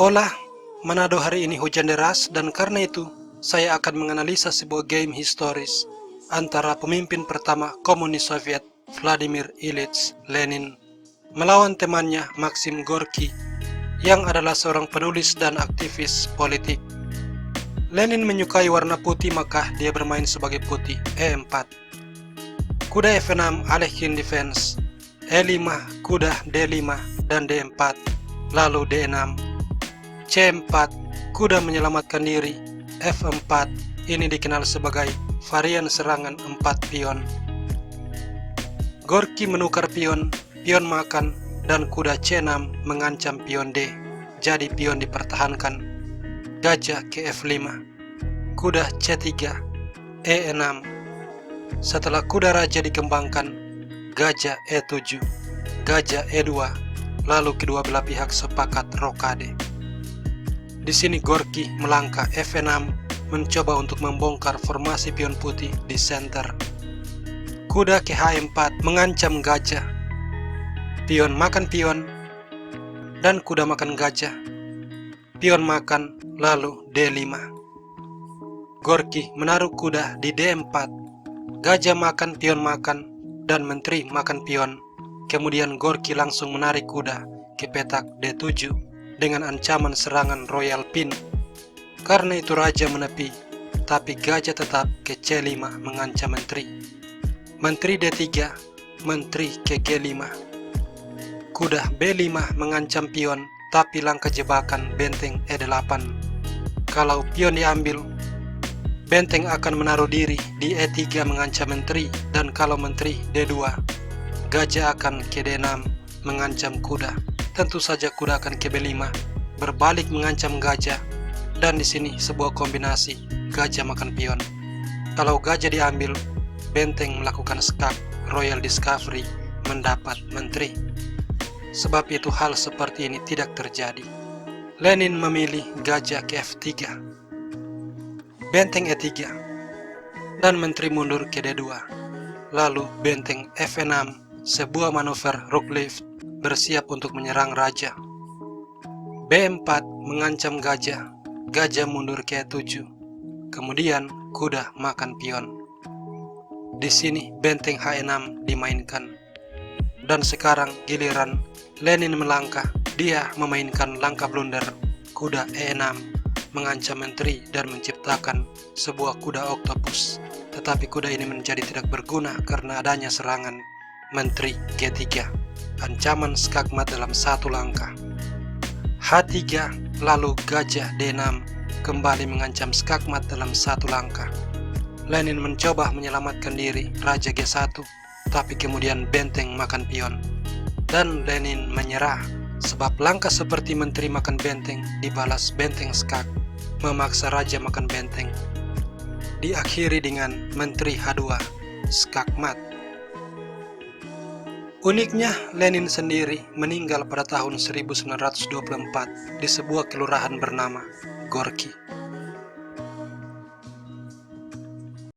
Hola, Manado hari ini hujan deras dan karena itu saya akan menganalisa sebuah game historis antara pemimpin pertama komunis Soviet Vladimir Ilyich Lenin melawan temannya Maxim Gorky yang adalah seorang penulis dan aktivis politik. Lenin menyukai warna putih maka dia bermain sebagai putih E4. Kuda F6 Alekhine defense, E5 kuda D5 dan D4, lalu D6. C4 kuda menyelamatkan diri, F4 ini dikenal sebagai varian serangan 4 pion. Gorky menukar pion, pion makan, dan kuda C6 mengancam pion D, jadi pion dipertahankan. Gajah ke F5, kuda C3, E6. Setelah kuda raja dikembangkan, gajah E7, gajah E2, lalu kedua belah pihak sepakat rokade. Di sini Gorky melangkah F6 mencoba untuk membongkar formasi pion putih di center. Kuda ke H4 mengancam gajah. Pion makan pion dan kuda makan gajah. Pion makan lalu D5. Gorky menaruh kuda di D4. Gajah makan pion makan dan menteri makan pion. Kemudian Gorky langsung menarik kuda ke petak D7 dengan ancaman serangan royal pin. Karena itu raja menepi, tapi gajah tetap ke C5 mengancam menteri. Menteri D3, menteri ke G5. Kuda B5 mengancam pion, tapi langkah jebakan benteng E8. Kalau pion diambil, benteng akan menaruh diri di E3 mengancam menteri, dan kalau menteri D2, gajah akan ke D6 mengancam kuda. Tentu saja kuda akan ke B5 berbalik mengancam gajah, dan di sini sebuah kombinasi gajah makan pion. Kalau gajah diambil, benteng melakukan skak royal discovery mendapat menteri. Sebab itu hal seperti ini tidak terjadi. Lenin memilih gajah ke F3, benteng E3, dan menteri mundur ke D2. Lalu benteng F6, sebuah manuver rook lift bersiap untuk menyerang raja. B4 mengancam gajah, gajah mundur ke E7. Kemudian kuda makan pion. Di sini benteng H6 dimainkan. Dan sekarang giliran Lenin melangkah, dia memainkan langkah blunder. Kuda E6 mengancam menteri dan menciptakan sebuah kuda oktopus. Tetapi kuda ini menjadi tidak berguna karena adanya serangan menteri G3. Ancaman skakmat dalam satu langkah. H3 lalu gajah D6 kembali mengancam skakmat dalam satu langkah. Lenin mencoba menyelamatkan diri raja G1, tapi kemudian benteng makan pion. Dan Lenin menyerah sebab langkah seperti menteri makan benteng dibalas benteng skak, memaksa raja makan benteng. Diakhiri dengan menteri H2 skakmat. Uniknya, Lenin sendiri meninggal pada tahun 1924 di sebuah kelurahan bernama Gorky.